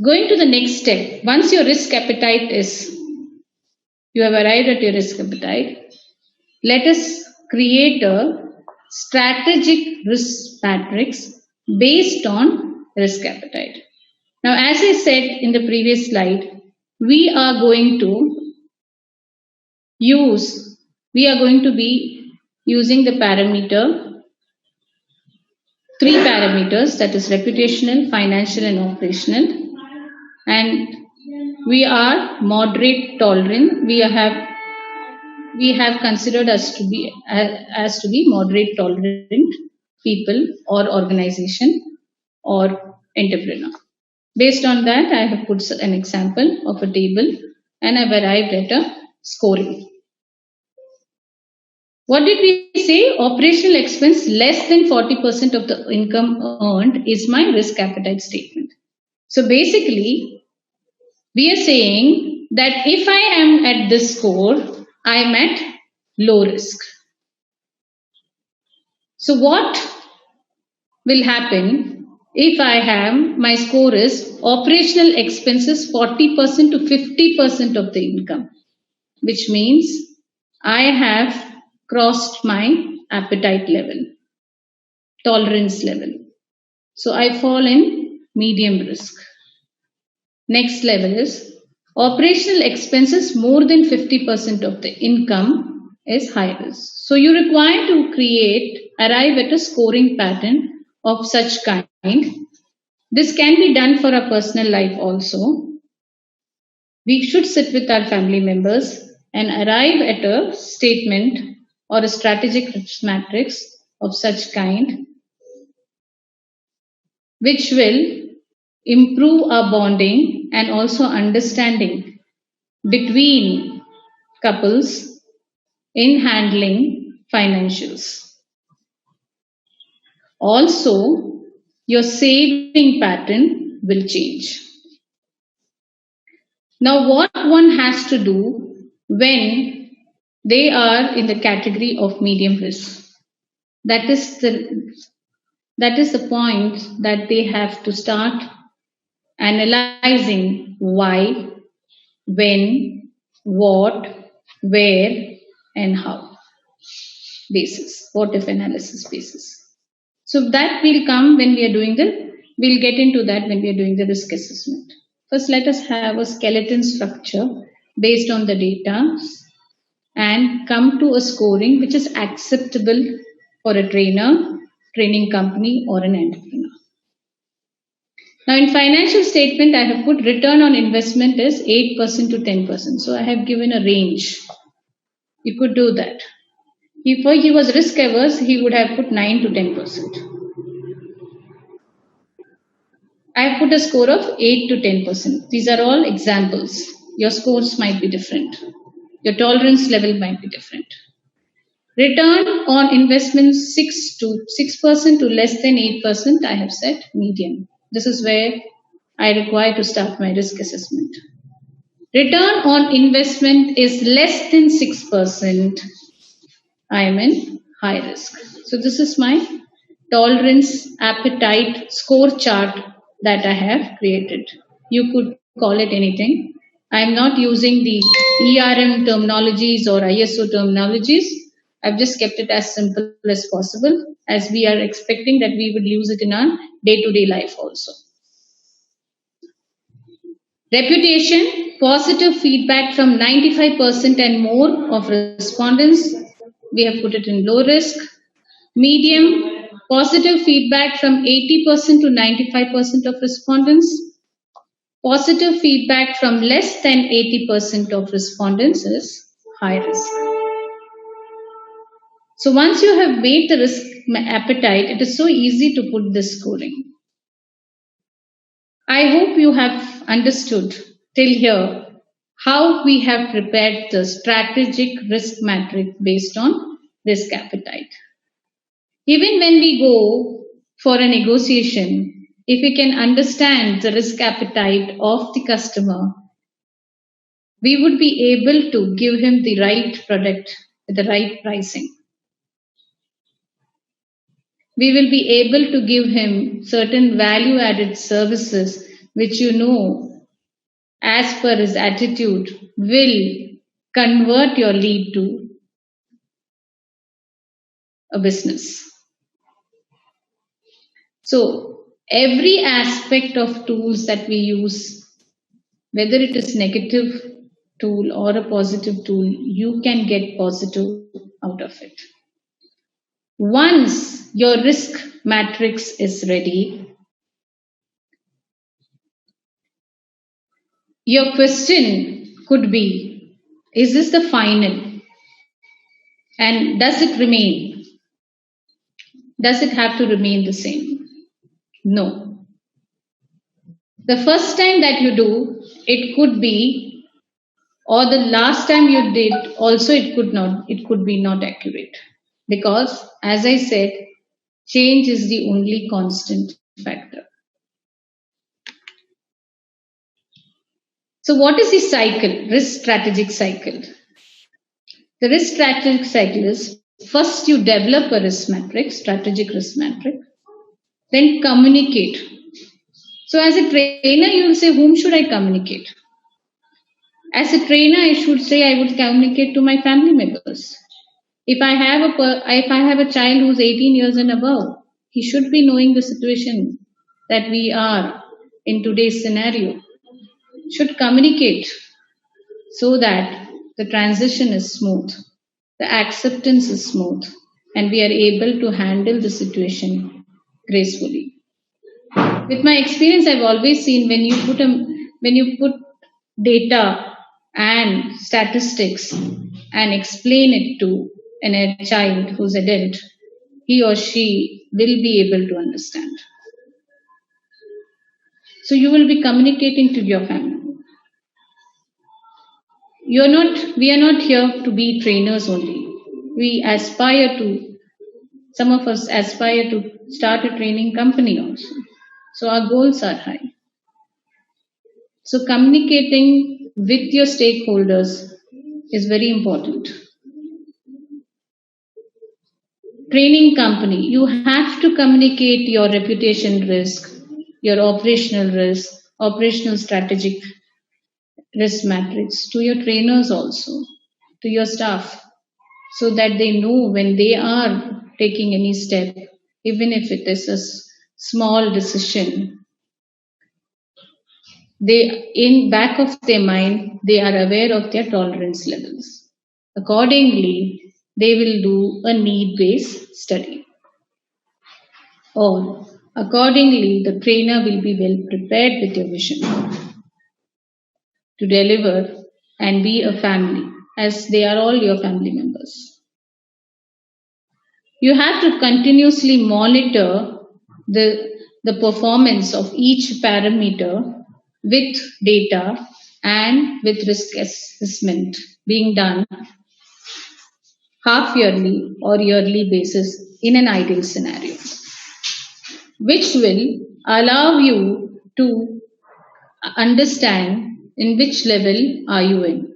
Going to the next step, once your risk appetite is, you have arrived at your risk appetite, let us create a strategic risk matrix based on risk appetite. Now, as I said in the previous slide, we are going to use, we are going to be using the parameter, three parameters, that is reputational, financial, and operational. And we are moderate tolerant. We have considered us to be as to be moderate tolerant people or organization or entrepreneur. Based on that, I have put an example of a table and I've arrived at a scoring. What did we say? Operational expense less than 40% of the income earned is my risk appetite statement. So basically, we are saying that if I am at this score, I am at low risk. So what will happen if I have my score is operational expenses 40% to 50% of the income, which means I have crossed my appetite level, tolerance level. So I fall in medium risk. Next level is operational expenses more than 50% of the income is high risk. So you require to arrive at a scoring pattern of such kind. This can be done for our personal life also. We should sit with our family members and arrive at a statement or a strategic risk matrix of such kind, which will improve our bonding and also understanding between couples in handling financials. Also, your saving pattern will change. Now, what one has to do when they are in the category of medium risk? That is the point that they have to start analyzing why, when, what, where, and how basis, what if analysis basis. So that will come when we are doing we'll get into that when we are doing the risk assessment. First, let us have a skeleton structure based on the data and come to a scoring which is acceptable for a trainer, training company, or an entrepreneur. Now, in financial statement, I have put return on investment is 8% to 10%. So I have given a range. You could do that. If he was risk averse, he would have put 9 to 10%. I have put a score of 8 to 10%. These are all examples. Your scores might be different. Your tolerance level might be different. Return on investment 6% to less than 8%. I have set medium. This is where I require to start my risk assessment. Return on investment is less than 6%. I am in high risk. So this is my tolerance appetite score chart that I have created. You could call it anything. I am not using the ERM terminologies or ISO terminologies. I've just kept it as simple as possible, as we are expecting that we would use it in our day-to-day life also. Reputation, positive feedback from 95% and more of respondents. We have put it in low risk. Medium, positive feedback from 80% to 95% of respondents. Positive feedback from less than 80% of respondents is high risk. So once you have made the risk appetite, it is so easy to put this scoring. I hope you have understood till here how we have prepared the strategic risk matrix based on risk appetite. Even when we go for a negotiation, if we can understand the risk appetite of the customer, we would be able to give him the right product with the right pricing. We will be able to give him certain value added services which you know, as per his attitude, will convert your lead to a business. So, every aspect of tools that we use, whether it is negative tool or a positive tool, you can get positive out of it. Once your risk matrix is ready, your question could be, is this the final? And does it remain? Does it have to remain the same? No. The first time that you do, it could be, or the last time you did, also it could be not accurate. Because, as I said, change is the only constant factor. So, what is the cycle, risk strategic cycle? The risk strategic cycle is first you develop a risk matrix, strategic risk matrix, then communicate. So, as a trainer, you will say, whom should I communicate? As a trainer, I should say I would communicate to my family members. If I have a child who's 18 years and above, he should be knowing the situation that we are in today's scenario. Should communicate so that the transition is smooth, the acceptance is smooth, and we are able to handle the situation gracefully. With my experience, I've always seen when you put data and statistics and explain it to a child who's adult, he or she will be able to understand. So you will be communicating to your family. We are not here to be trainers only. Some of us aspire to start a training company also. So our goals are high. So communicating with your stakeholders is very important. Training company, you have to communicate your reputation risk, your operational risk, operational strategic risk matrix to your trainers also, to your staff, so that they know when they are taking any step, even if it is a small decision, they in back of their mind they are aware of their tolerance levels. Accordingly, they will do a need based study, or accordingly the trainer will be well prepared with your vision to deliver and be a family, as they are all your family members. You have to continuously monitor the performance of each parameter with data and with risk assessment being done half yearly or yearly basis in an ideal scenario, which will allow you to understand in which level are you in.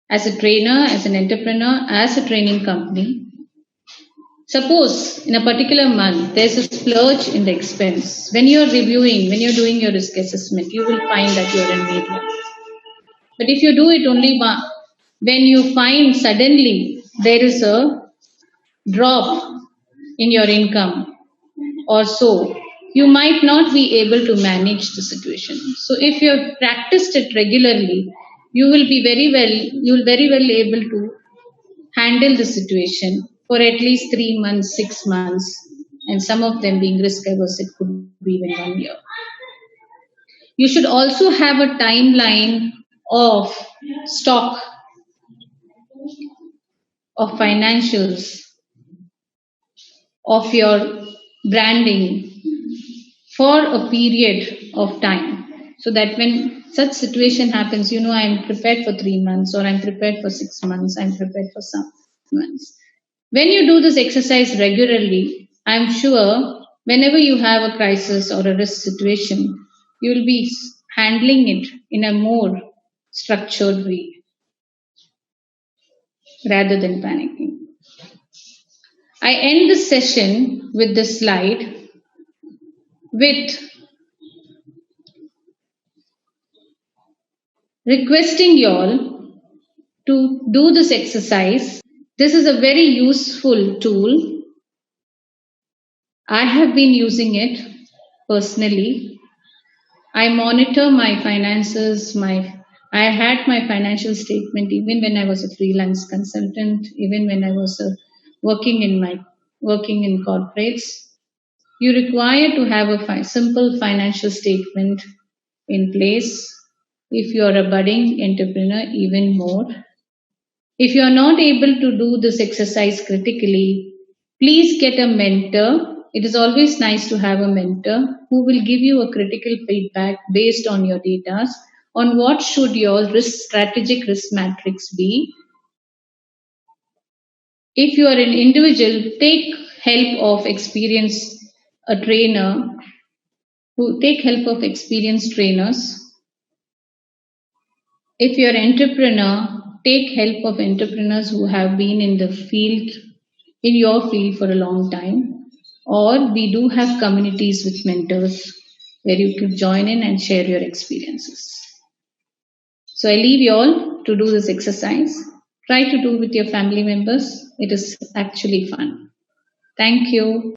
As a trainer, as an entrepreneur, as a training company, suppose in a particular month there's a splurge in the expense. When you're reviewing, when you're doing your risk assessment, you will find that you're in medium. But if you do it only when you find suddenly there is a drop in your income or so, you might not be able to manage the situation. So if you have practiced it regularly, you will very well able to handle the situation for at least 3 months, 6 months, and some of them being risk averse, it could be even 1 year. You should also have a timeline of stock of financials of your branding for a period of time, so that when such situation happens, you know, I'm prepared for 3 months, or I'm prepared for 6 months, I'm prepared for some months. When you do this exercise regularly, I'm sure whenever you have a crisis or a risk situation, you will be handling it in a more structured way rather than panicking. I end this session with this slide with requesting you all to do this exercise. This is a very useful tool. I have been using it personally. I monitor my finances. I had my financial statement even when I was a freelance consultant, even when I was working in my working in corporates. You require to have a simple financial statement in place. If you are a budding entrepreneur, even more. If you are not able to do this exercise critically, please get a mentor. It is always nice to have a mentor who will give you a critical feedback based on your data on what should your strategic risk matrix be. If you are an individual, take help of a trainer who take help of experienced trainers. If you're an entrepreneur, take help of entrepreneurs who have been in the field, in your field for a long time. Or we do have communities with mentors where you can join in and share your experiences. So I leave you all to do this exercise. Try to do with your family members. It is actually fun. Thank you.